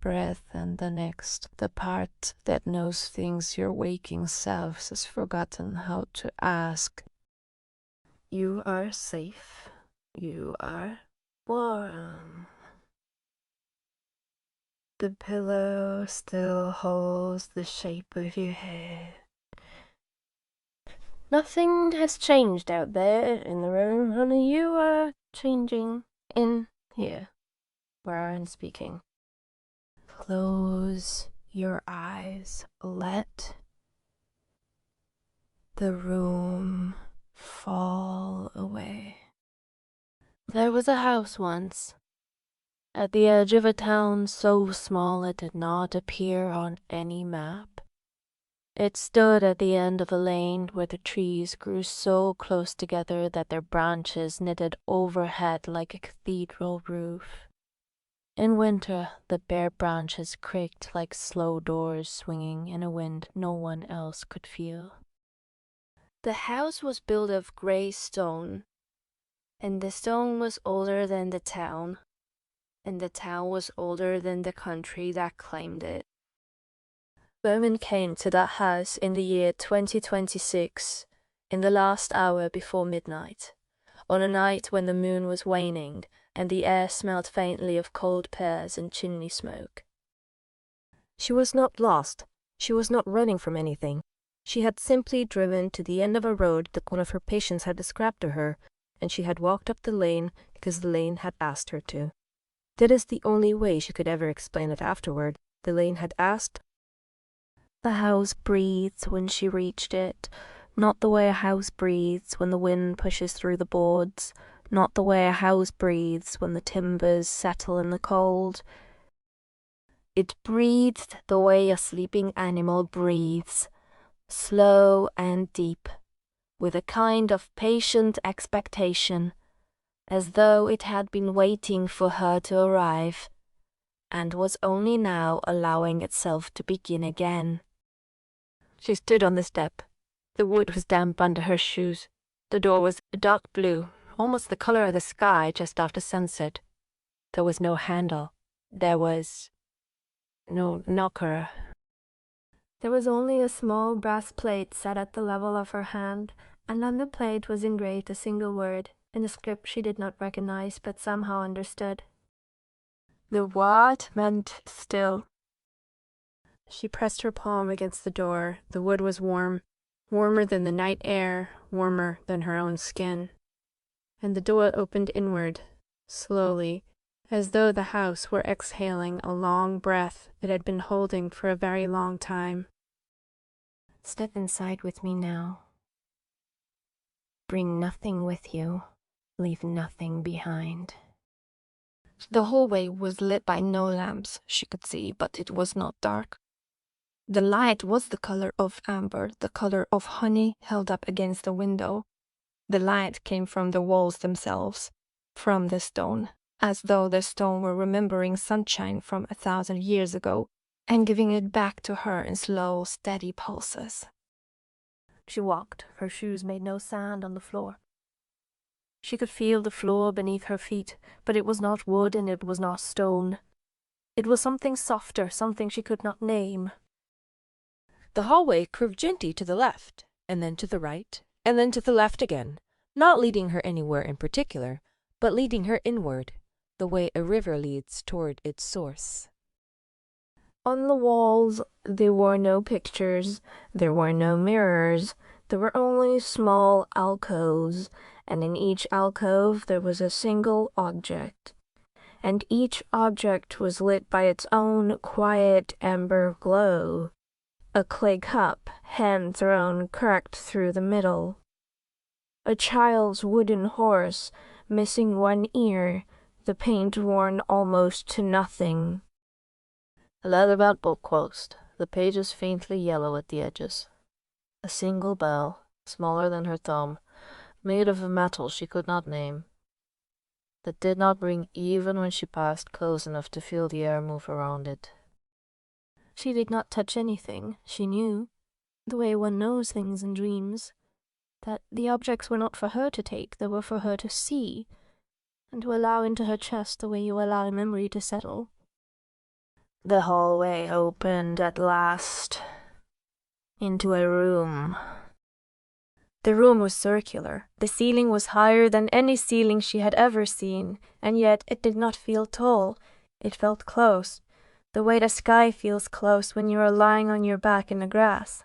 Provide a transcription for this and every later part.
breath and the next, the part that knows things your waking self has forgotten how to ask. You are safe. You are warm. The pillow still holds the shape of your head. Nothing has changed out there in the room, only you are changing in here, where I'm speaking. Close your eyes. Let the room fall away. There was a house once, at the edge of a town so small it did not appear on any map. It stood at the end of a lane where the trees grew so close together that their branches knitted overhead like a cathedral roof. In winter, the bare branches creaked like slow doors swinging in a wind no one else could feel. The house was built of grey stone, and the stone was older than the town, and the town was older than the country that claimed it. Women came to that house in the year 2026, in the last hour before midnight, on a night when the moon was waning and the air smelled faintly of cold pears and chimney smoke. She was not lost. She was not running from anything. She had simply driven to the end of a road that one of her patients had described to her, and she had walked up the lane because the lane had asked her to. That is the only way she could ever explain it afterward. The lane had asked. The house breathed when she reached it, not the way a house breathes when the wind pushes through the boards, not the way a house breathes when the timbers settle in the cold. It breathed the way a sleeping animal breathes, slow and deep, with a kind of patient expectation, as though it had been waiting for her to arrive, and was only now allowing itself to begin again. She stood on the step. The wood was damp under her shoes. The door was dark blue, almost the color of the sky just after sunset. There was no handle. There was no knocker. There was only a small brass plate set at the level of her hand, and on the plate was engraved a single word, in a script she did not recognize but somehow understood. The word meant still. She pressed her palm against the door. The wood was warm, warmer than the night air, warmer than her own skin. And the door opened inward, slowly, as though the house were exhaling a long breath it had been holding for a very long time. Step inside with me now. Bring nothing with you. Leave nothing behind. The hallway was lit by no lamps she could see, but it was not dark. The light was the color of amber, the color of honey held up against the window. The light came from the walls themselves, from the stone, as though the stone were remembering sunshine from 1,000 years ago and giving it back to her in slow, steady pulses. She walked. Her shoes made no sound on the floor. She could feel the floor beneath her feet, but it was not wood and it was not stone. It was something softer, something she could not name. The hallway curved gently to the left, and then to the right, and then to the left again, not leading her anywhere in particular, but leading her inward, the way a river leads toward its source. On the walls there were no pictures, there were no mirrors, there were only small alcoves, and in each alcove there was a single object, and each object was lit by its own quiet amber glow. A clay cup, hand thrown, cracked through the middle. A child's wooden horse, missing one ear, the paint worn almost to nothing. A leather-bound book closed, the pages faintly yellow at the edges. A single bell, smaller than her thumb, made of a metal she could not name, that did not ring even when she passed close enough to feel the air move around it. She did not touch anything. She knew, the way one knows things in dreams, that the objects were not for her to take, they were for her to see, and to allow into her chest the way you allow a memory to settle. The hallway opened at last into a room. The room was circular. The ceiling was higher than any ceiling she had ever seen, and yet it did not feel tall. It felt close, the way the sky feels close when you are lying on your back in the grass.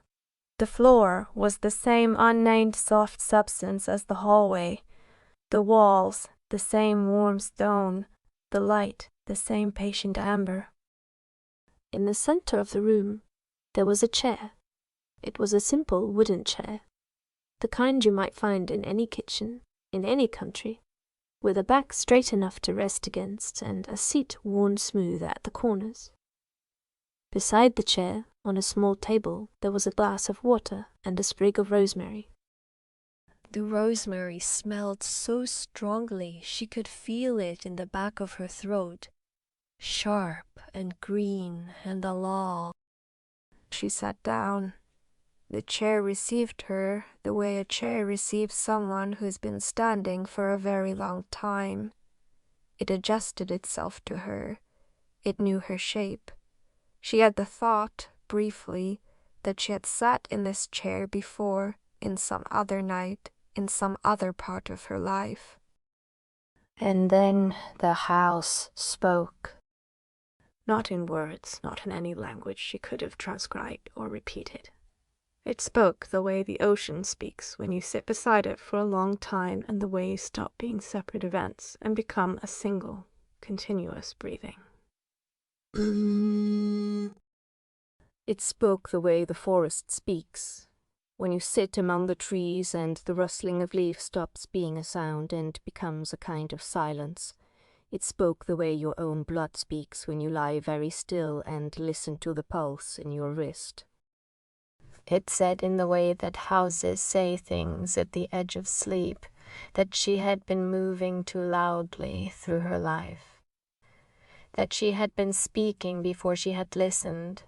The floor was the same unnamed soft substance as the hallway. The walls, the same warm stone. The light, the same patient amber. In the center of the room, there was a chair. It was a simple wooden chair, the kind you might find in any kitchen, in any country, with a back straight enough to rest against and a seat worn smooth at the corners. Beside the chair, on a small table, there was a glass of water and a sprig of rosemary. The rosemary smelled so strongly she could feel it in the back of her throat, sharp and green and alive. She sat down. The chair received her the way a chair receives someone who's been standing for a very long time. It adjusted itself to her. It knew her shape. She had the thought, briefly, that she had sat in this chair before, in some other night, in some other part of her life. And then the house spoke. Not in words, not in any language she could have transcribed or repeated. It spoke the way the ocean speaks when you sit beside it for a long time and the waves stop being separate events and become a single, continuous breathing. It spoke the way the forest speaks, when you sit among the trees and the rustling of leaves stops being a sound and becomes a kind of silence. It spoke the way your own blood speaks when you lie very still and listen to the pulse in your wrist. It said in the way that houses say things at the edge of sleep that she had been moving too loudly through her life, that she had been speaking before she had listened,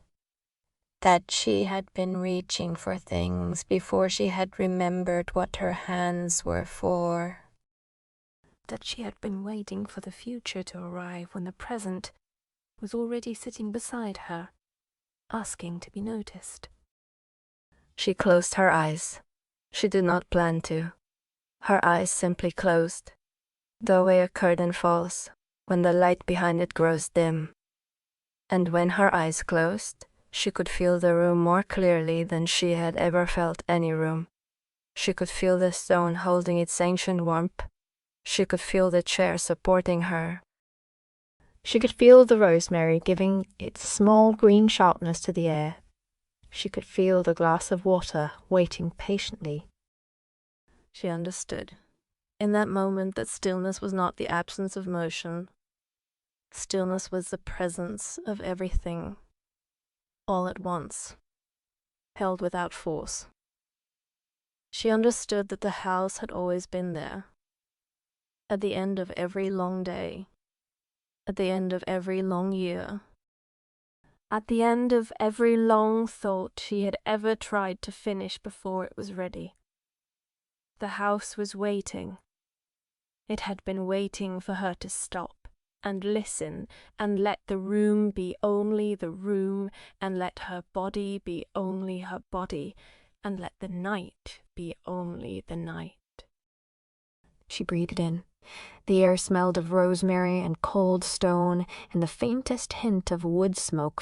that she had been reaching for things before she had remembered what her hands were for, that she had been waiting for the future to arrive when the present was already sitting beside her, asking to be noticed. She closed her eyes. She did not plan to. Her eyes simply closed, the way a curtain falls when the light behind it grows dim. And when her eyes closed, she could feel the room more clearly than she had ever felt any room. She could feel the stone holding its ancient warmth. She could feel the chair supporting her. She could feel the rosemary giving its small green sharpness to the air. She could feel the glass of water waiting patiently. She understood, in that moment, that stillness was not the absence of motion. Stillness was the presence of everything, all at once, held without force. She understood that the house had always been there. At the end of every long day, at the end of every long year, at the end of every long thought she had ever tried to finish before it was ready. The house was waiting. It had been waiting for her to stop and listen and let the room be only the room and let her body be only her body and let the night be only the night. She breathed in. The air smelled of rosemary and cold stone, and the faintest hint of wood smoke